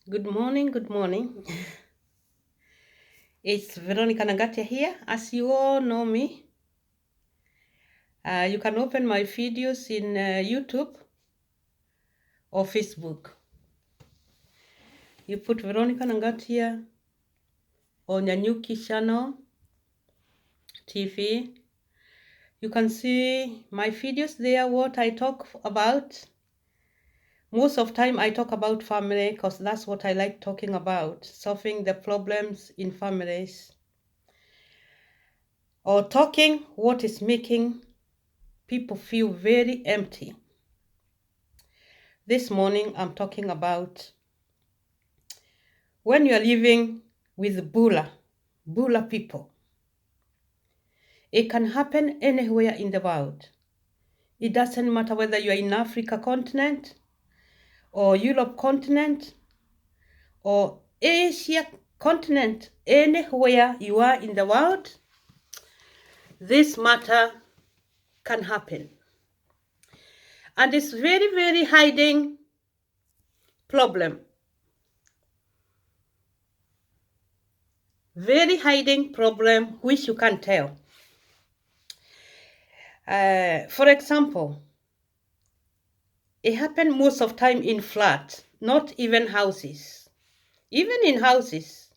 Good morning, good morning. It's Veronica Nagatia here. As you all know me, you can open my videos in YouTube or Facebook. You put Veronica Nagatia on Nyanyuki channel, TV. You can see my videos there, what I talk about. Most of time I talk about family because that's what I like talking about, solving the problems in families. Or talking what is making people feel very empty. This morning, I'm talking about when you're living with Bula people. It can happen anywhere in the world. It doesn't matter whether you're in Africa continent or Europe continent or Asia continent, anywhere you are in the world, this matter can happen. And it's very, very hiding problem. Very hiding problem which you can't tell. For example, it happens most of time in flats, not even houses. Even in houses,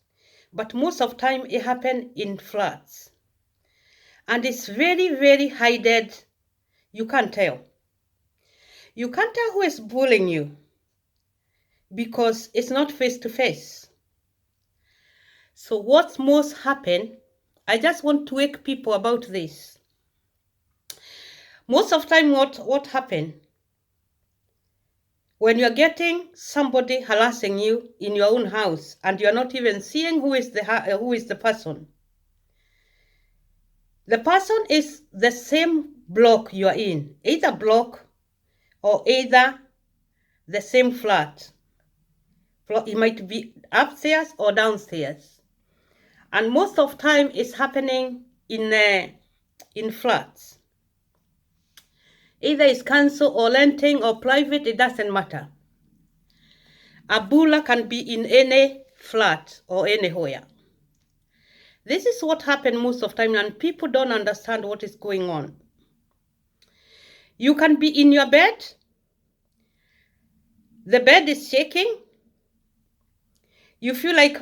but most of time it happens in flats. And it's very, very hidden. You can't tell. You can't tell who is bullying you because it's not face to face. So what's most happen, I just want to wake people about this. Most of time what happen, when you're getting somebody harassing you in your own house and you're not even seeing who is the person. The person is the same block you're in, either block or either the same flat. It might be upstairs or downstairs. And most of time it's happening in flats. Either it's council or renting or private, it doesn't matter. A bula can be in any flat or anywhere. This is what happens most of the time, and people don't understand what is going on. You can be in your bed. The bed is shaking. You feel like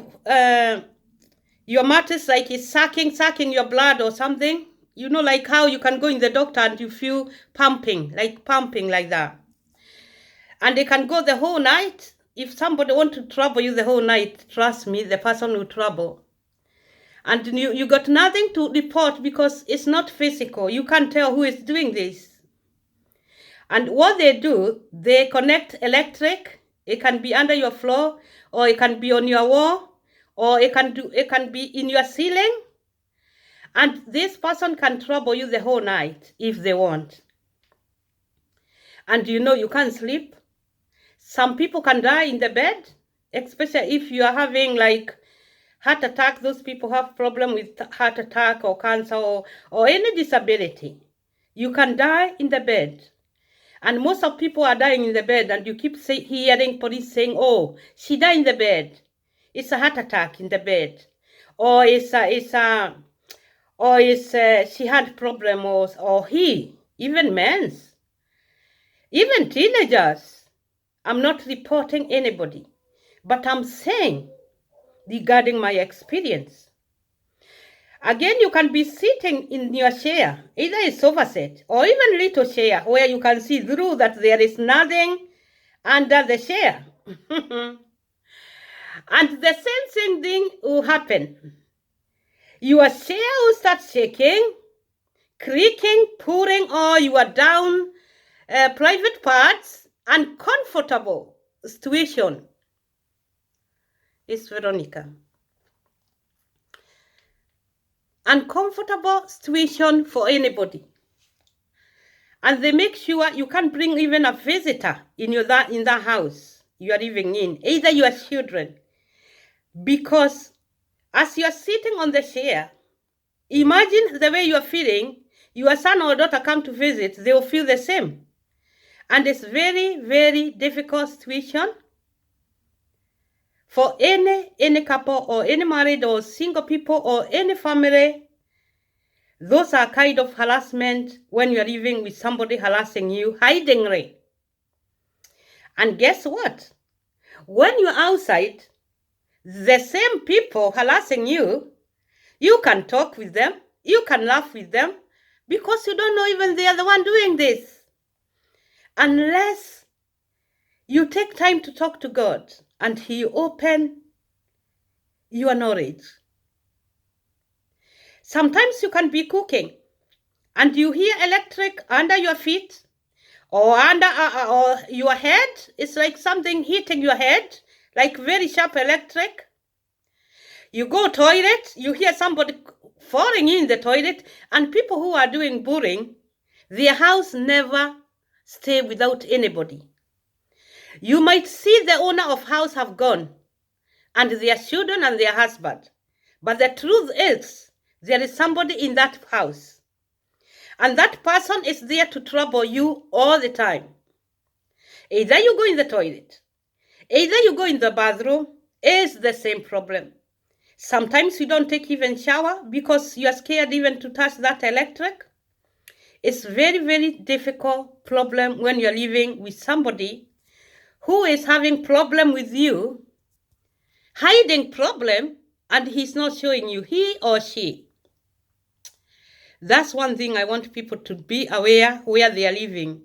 your mattress like is sucking your blood or something. You know, like how you can go in the doctor and you feel pumping like that. And they can go the whole night. If somebody want to trouble you the whole night, trust me, the person will trouble. And you got nothing to report because it's not physical. You can't tell who is doing this. And what they do, they connect electric. It can be under your floor, or it can be on your wall, or it can be in your ceiling. And this person can trouble you the whole night if they want. And you can't sleep. Some people can die in the bed, especially if you are having like heart attack. Those people have problem with heart attack or cancer or any disability. You can die in the bed. And most of people are dying in the bed, and you keep hearing police saying, oh, she died in the bed. It's a heart attack in the bed. Or she had problem, or he, even men's, even teenagers. I'm not reporting anybody, but I'm saying regarding my experience. Again, you can be sitting in your chair, either a sofa set or even little chair where you can see through that there is nothing under the chair. And the same thing will happen. Your chair will start shaking, creaking, pulling all your down private parts, uncomfortable situation. It's Veronica. Uncomfortable situation for anybody. And they make sure you can't bring even a visitor in that house you are living in, either your children. Because as you are sitting on the chair, imagine the way you are feeling. Your son or daughter come to visit, they will feel the same. And it's very, very difficult situation For any couple or any married or single people or any family, those are kind of harassment when you're living with somebody harassing you, hidingly. And guess what? When you're outside, the same people harassing you, you can talk with them, you can laugh with them, because you don't know even they are the one doing this. Unless you take time to talk to God and He open your knowledge. Sometimes you can be cooking and you hear electric under your feet or under or your head. It's like something hitting your head, like very sharp electric. You go toilet, you hear somebody falling in the toilet, and people who are doing boring, their house never stay without anybody. You might see the owner of house have gone, and their children and their husband. But the truth is, there is somebody in that house. And that person is there to trouble you all the time. Either you go in the toilet, either you go in the bathroom, it's the same problem. Sometimes you don't take even shower because you are scared even to touch that electric. It's very, very difficult problem when you're living with somebody who is having problem with you, hiding problem, and he's not showing you, he or she. That's one thing I want people to be aware where they are living.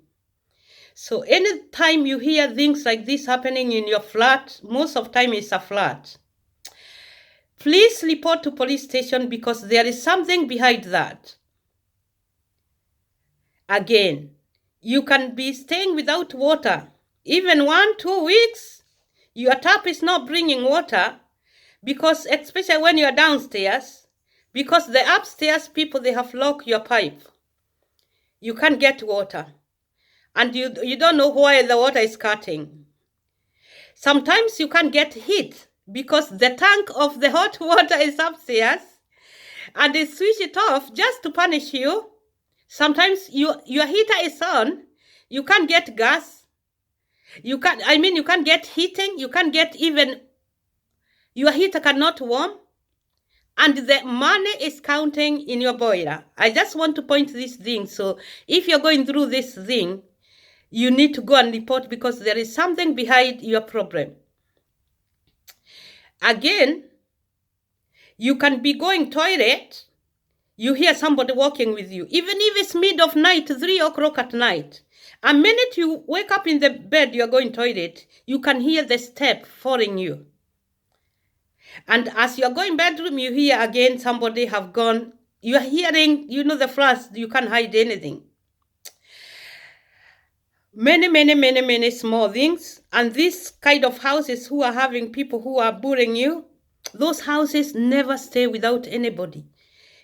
So anytime you hear things like this happening in your flat, most of the time it's a flat, please report to police station because there is something behind that. Again, you can be staying without water, even 1-2 weeks. Your tap is not bringing water because, especially when you're downstairs, because the upstairs people, they have locked your pipe. You can't get water. And you don't know why the water is cutting. Sometimes you can't get heat because the tank of the hot water is upstairs and they switch it off just to punish you. Sometimes your heater is on, you can't get gas. You can't get heating, you can't get even, your heater cannot warm. And the money is counting in your boiler. I just want to point this thing. So if you're going through this thing, you need to go and report because there is something behind your problem. Again, you can be going toilet, you hear somebody walking with you, even if it's mid of night, 3 o'clock at night. A minute you wake up in the bed, you're going toilet, you can hear the step following you. And as you're going bedroom, you hear again somebody have gone. You're hearing, the flash, you can't hide anything. Many small things. And this kind of houses who are having people who are bullying you, those houses never stay without anybody.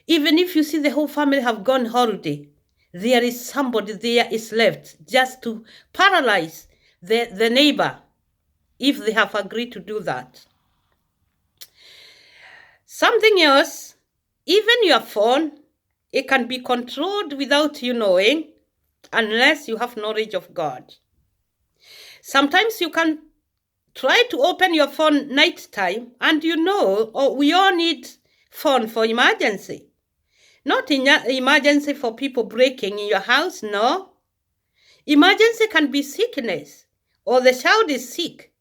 Even if you see the whole family have gone holiday, there is somebody there is left just to paralyze the neighbor if they have agreed to do that. Something else, even your phone, it can be controlled without you knowing, unless you have knowledge of God. Sometimes you can try to open your phone night time, and we all need phone for emergency. Not emergency for people breaking in your house, no. Emergency can be sickness, or the child is sick,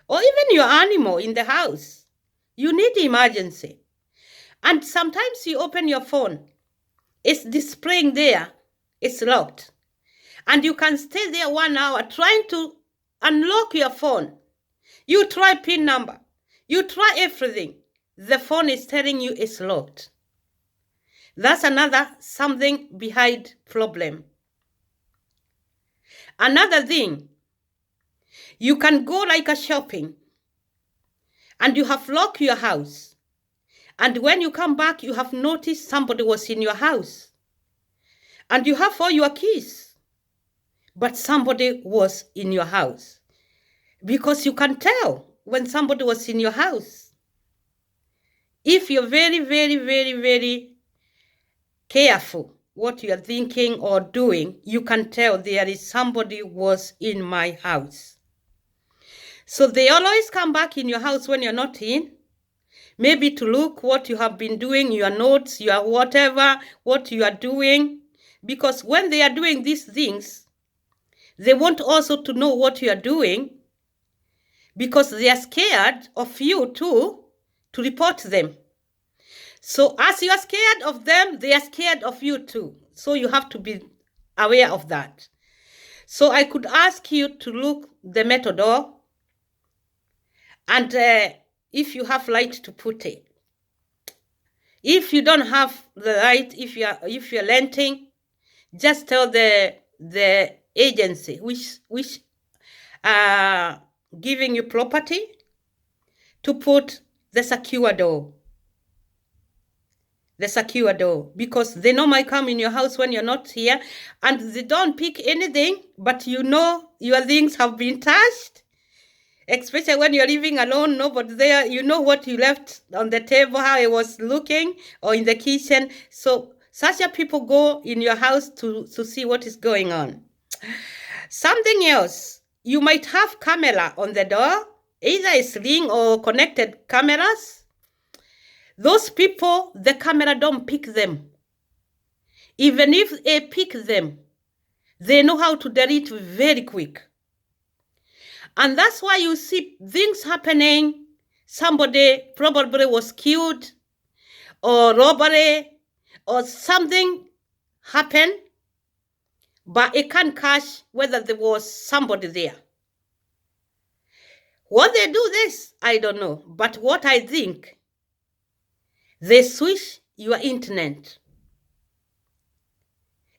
or even your animal in the house. You need emergency. And sometimes you open your phone, it's displaying there, it's locked. And you can stay there 1 hour trying to unlock your phone. You try PIN number, you try everything. The phone is telling you it's locked. That's another something behind problem. Another thing, you can go like a shopping and you have locked your house. And when you come back, you have noticed somebody was in your house. And you have all your keys. But somebody was in your house. Because you can tell when somebody was in your house. If you're very, very, very, very careful what you're thinking or doing, you can tell there is somebody was in my house. So they always come back in your house when you're not in, maybe to look what you have been doing, your notes, your whatever, what you are doing. Because when they are doing these things, they want also to know what you are doing, because they are scared of you too, to report them. So as you are scared of them, they are scared of you too. So you have to be aware of that. So I could ask you to look the metal door, and if you have light, to put it. If you don't have the light, if you're renting, just tell the agency which giving you property to put the secure door. The secure door, because they normally come in your house when you're not here, and they don't pick anything, but you know your things have been touched, especially when you're living alone, nobody there, you know what you left on the table, how it was looking, or in the kitchen. So such a people go in your house to see what is going on. Something else, you might have camera on the door, either a sling or connected cameras. Those people, the camera don't pick them. Even if they pick them, they know how to delete very quick. And that's why you see things happening. Somebody probably was killed, or robbery, or something happened, but it can't catch whether there was somebody there. What they do this, I don't know. But what I think, they switch your internet.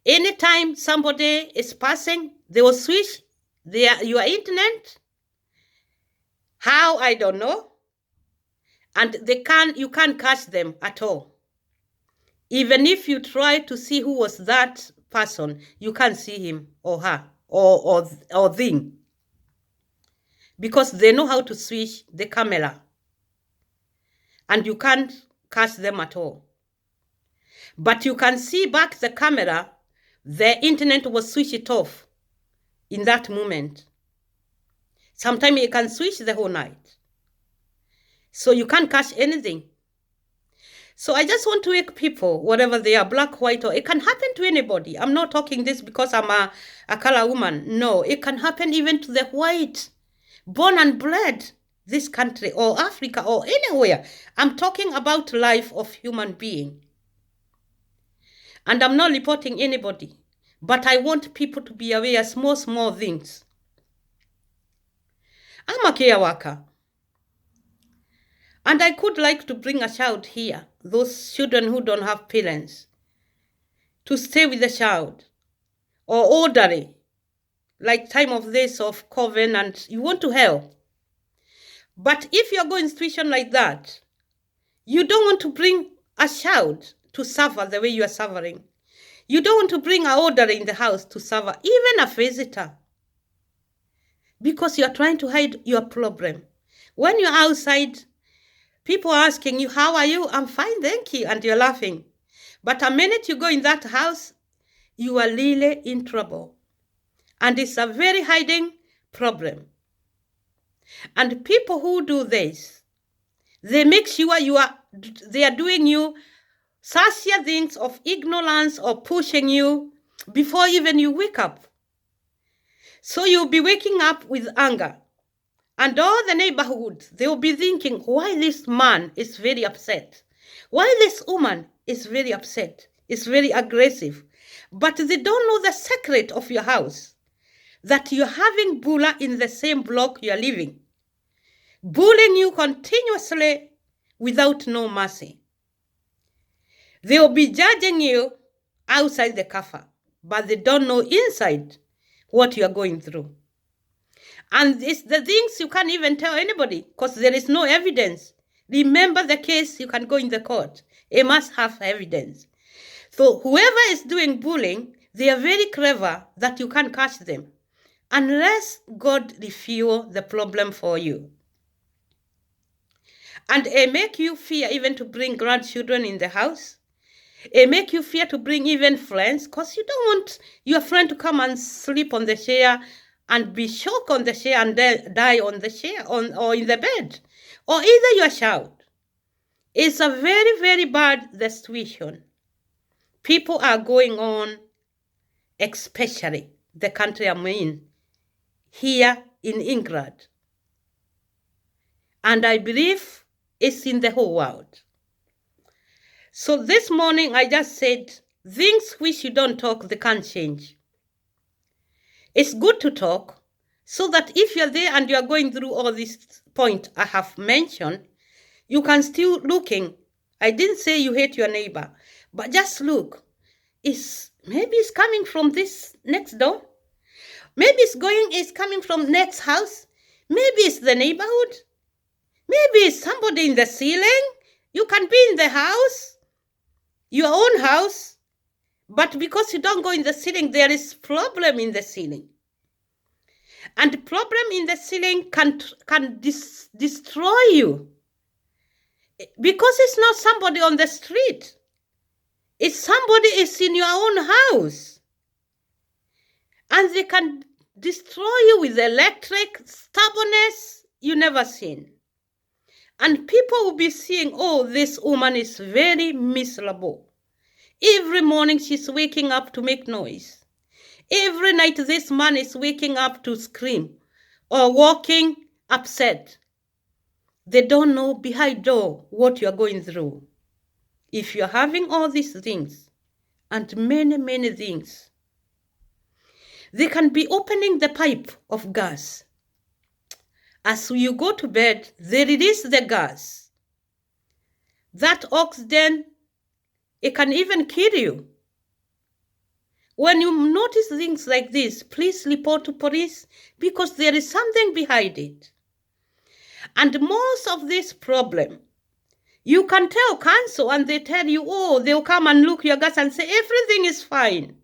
Anytime somebody is passing, they will switch your internet. How, I don't know. And you can't catch them at all. Even if you try to see who was that person, you can't see him or her or thing. Because they know how to switch the camera. And you can't catch them at all. But you can see back the camera, the internet was switched off in that moment. Sometimes it can switch the whole night. So you can't catch anything. So I just want to wake people, whatever they are, black, white, or it can happen to anybody. I'm not talking this because I'm a color woman. No, it can happen even to the white, born and bred this country or Africa or anywhere. I'm talking about life of human being. And I'm not reporting anybody, but I want people to be aware of small things. I'm a care worker. And I could like to bring a child here, those children who don't have parents, to stay with the child, or elderly, like time of this of COVID, and you want to help. But if you're going situation like that, you don't want to bring a child to suffer the way you are suffering. You don't want to bring an elderly in the house to suffer, even a visitor, because you're trying to hide your problem. When you're outside, people are asking you, how are you? I'm fine, thank you. And you're laughing. But a minute you go in that house, you are really in trouble. And it's a very hiding problem. And people who do this, they make sure they are doing you such things of ignorance or pushing you before even you wake up. So you'll be waking up with anger. And all the neighborhood, they will be thinking, why this man is very upset? Why this woman is very upset? Is very aggressive. But they don't know the secret of your house. That you're having bulla in the same block you're living. Bullying you continuously without no mercy. They will be judging you outside the cafe, but they don't know inside what you are going through. And it's the things you can't even tell anybody because there is no evidence. Remember the case, you can go in the court. It must have evidence. So whoever is doing bullying, they are very clever that you can't catch them unless God refuel the problem for you. And it make you fear even to bring grandchildren in the house. It make you fear to bring even friends because you don't want your friend to come and sleep on the chair and be shocked on the chair and die on the chair or in the bed. Or either you shout. It's a very, very bad situation. People are going on, especially the country I'm in, here in England. And I believe it's in the whole world. So this morning I just said, things which you don't talk, they can't change. It's good to talk so that if you're there and you're going through all these points I have mentioned, you can still looking. I didn't say you hate your neighbor, but just look. Maybe it's coming from this next door. Maybe it's coming from next house. Maybe it's the neighborhood. Maybe it's somebody in the ceiling. You can be in the house, your own house, but because you don't go in the ceiling, there is problem in the ceiling. And the problem in the ceiling can destroy you. Because it's not somebody on the street. It's somebody is in your own house. And they can destroy you with electric stubbornness you never seen. And people will be seeing, oh, this woman is very miserable. Every morning she's waking up to make noise. Every night this man is waking up to scream or walking upset. They don't know behind door what you're going through. If you're having all these things and many, many things, they can be opening the pipe of gas. As you go to bed, they release the gas. That oxygen, it can even kill you. When you notice things like this, please report to police because there is something behind it. And most of this problem, you can tell council and they tell you, oh, they'll come and look your gas and say, everything is fine.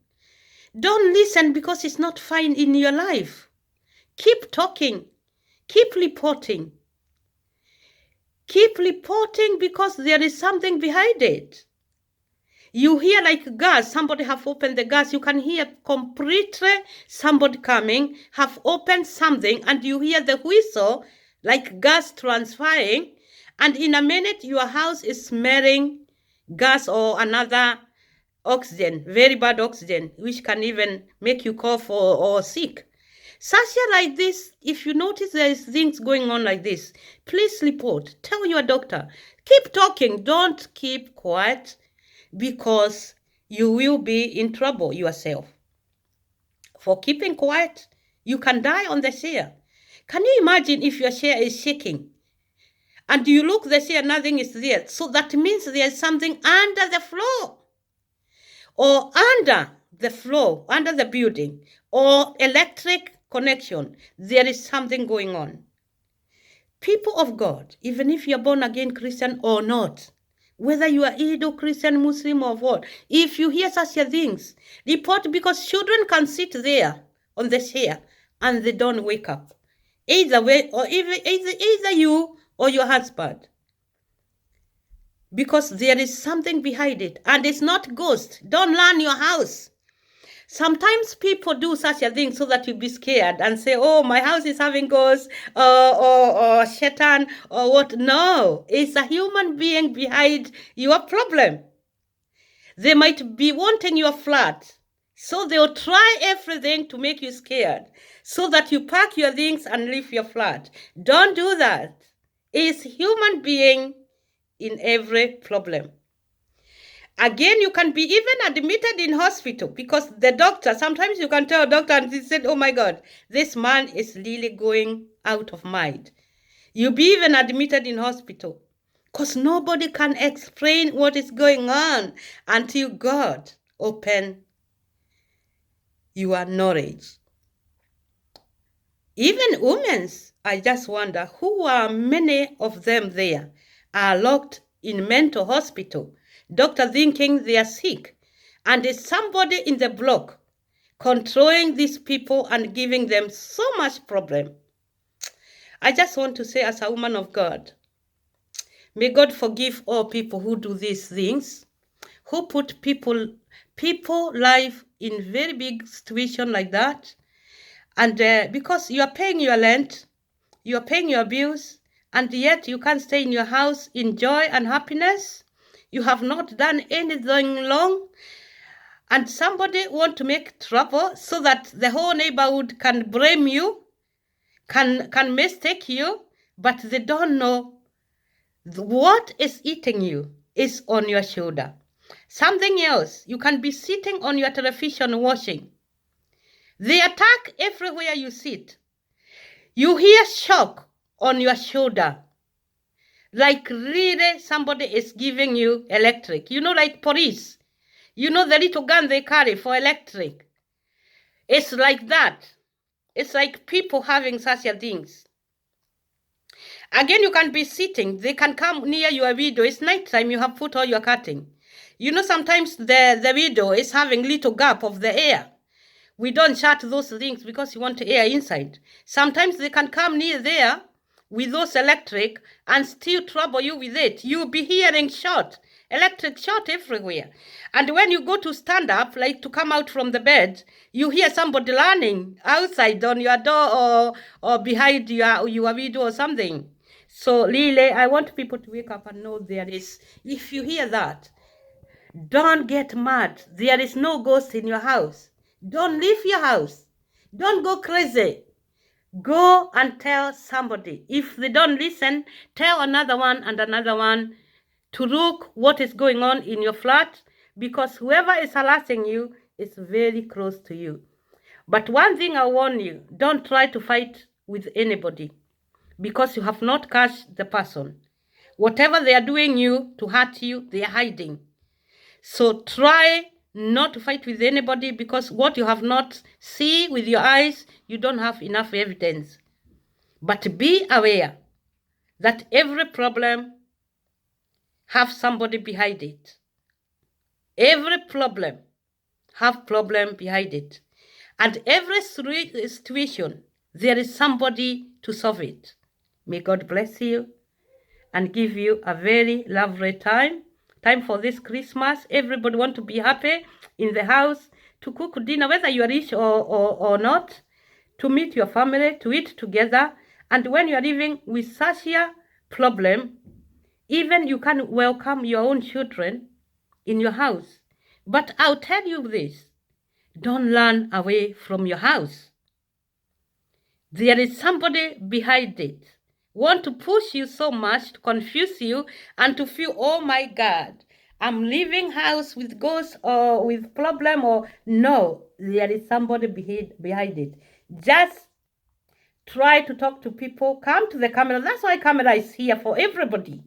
Don't listen because it's not fine in your life. Keep talking. Keep reporting. Keep reporting because there is something behind it. You hear like gas, somebody have opened the gas, you can hear completely somebody coming, have opened something, and you hear the whistle like gas transferring, and in a minute your house is smelling gas or another oxygen, very bad oxygen, which can even make you cough or sick. Such like this, if you notice there is things going on like this, please report. Tell your doctor. Keep talking. Don't keep quiet because you will be in trouble yourself. For keeping quiet, you can die on the chair. Can you imagine if your chair is shaking and you look the chair, nothing is there? So that means there is something under the floor or under the floor, under the building or electric connection. There is something going on. People of God, even if you're born again Christian or not, whether you are Hindu, Christian, Muslim or what, if you hear such things, report because children can sit there on the chair and they don't wake up. Either way, or either you or your husband. Because there is something behind it and it's not ghost. Don't learn your house. Sometimes people do such a thing so that you be scared and say, oh, my house is having ghosts or shaitan or what. No, it's a human being behind your problem. They might be wanting your flat. So they'll try everything to make you scared so that you pack your things and leave your flat. Don't do that. It's human being in every problem. Again, you can be even admitted in hospital because the doctor, sometimes you can tell a doctor and he said, oh my God, this man is really going out of mind. You'll be even admitted in hospital because nobody can explain what is going on until God open your knowledge. Even women, I just wonder who are many of them there are locked in mental hospital. Doctor thinking they are sick, and it's somebody in the block controlling these people and giving them so much problem. I just want to say as a woman of God, may God forgive all people who do these things, who put people life in very big situation like that, And because you are paying your rent, you are paying your bills, and yet you can't stay in your house in joy and happiness. You have not done anything wrong, and somebody want to make trouble so that the whole neighborhood can blame you, can mistake you, but they don't know what is eating you is on your shoulder. Something else, you can be sitting on your television watching. They attack everywhere you sit. You hear shock on your shoulder. Like really somebody is giving you electric. You know, like police. You know the little gun they carry for electric. It's like that. It's like people having such things. Again, you can be sitting. They can come near your window. It's nighttime. You have put all your curtain. You know, sometimes the window is having little gap of the air. We don't shut those things because you want air inside. Sometimes they can come near there with those electric and still trouble you with it. You'll be hearing shot, electric shot everywhere. And when you go to stand up, like to come out from the bed, you hear somebody running outside on your door or behind your window or something. So really, I want people to wake up and know there is, if you hear that, don't get mad. There is no ghost in your house. Don't leave your house. Don't go crazy. Go and tell somebody. If they don't listen, tell another one and another one to look what is going on in your flat, because whoever is harassing you is very close to you. But one thing I warn you, don't try to fight with anybody because you have not catched the person. Whatever they are doing you to hurt you, they are hiding. So try not to fight with anybody, because what you have not seen with your eyes, you don't have enough evidence. But be aware that every problem have somebody behind it. Every problem have problem behind it. And every situation, there is somebody to solve it. May God bless you and give you a very lovely time for this Christmas. Everybody want to be happy in the house, to cook dinner, whether you are rich or not, to meet your family, to eat together. And when you are living with such a problem, even you can welcome your own children in your house. But I'll tell you this, don't run away from your house. There is somebody behind it. Want to push you so much, to confuse you, and to feel, oh my God, I'm leaving house with ghosts or with problem, or no, there is somebody behind it. Just try to talk to people. Come to the camera. That's why camera is here for everybody.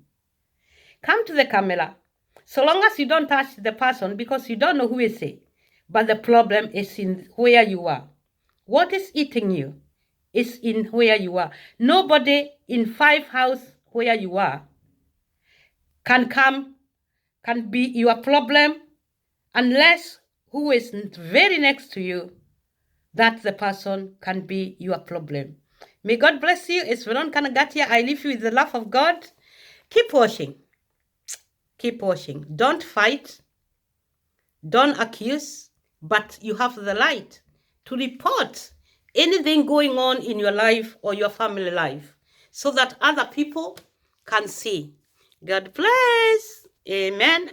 Come to the camera. So long as you don't touch the person, because you don't know who is it. But the problem is in where you are. What is eating you is in where you are. Nobody in 5 houses where you are can be your problem, unless who is very next to you, that the person can be your problem. May God bless you. It's Veronica Nagatia. I leave you with the love of God. Keep watching. Keep watching. Don't fight. Don't accuse. But you have the right to report anything going on in your life or your family life, so that other people can see. God bless. Amen.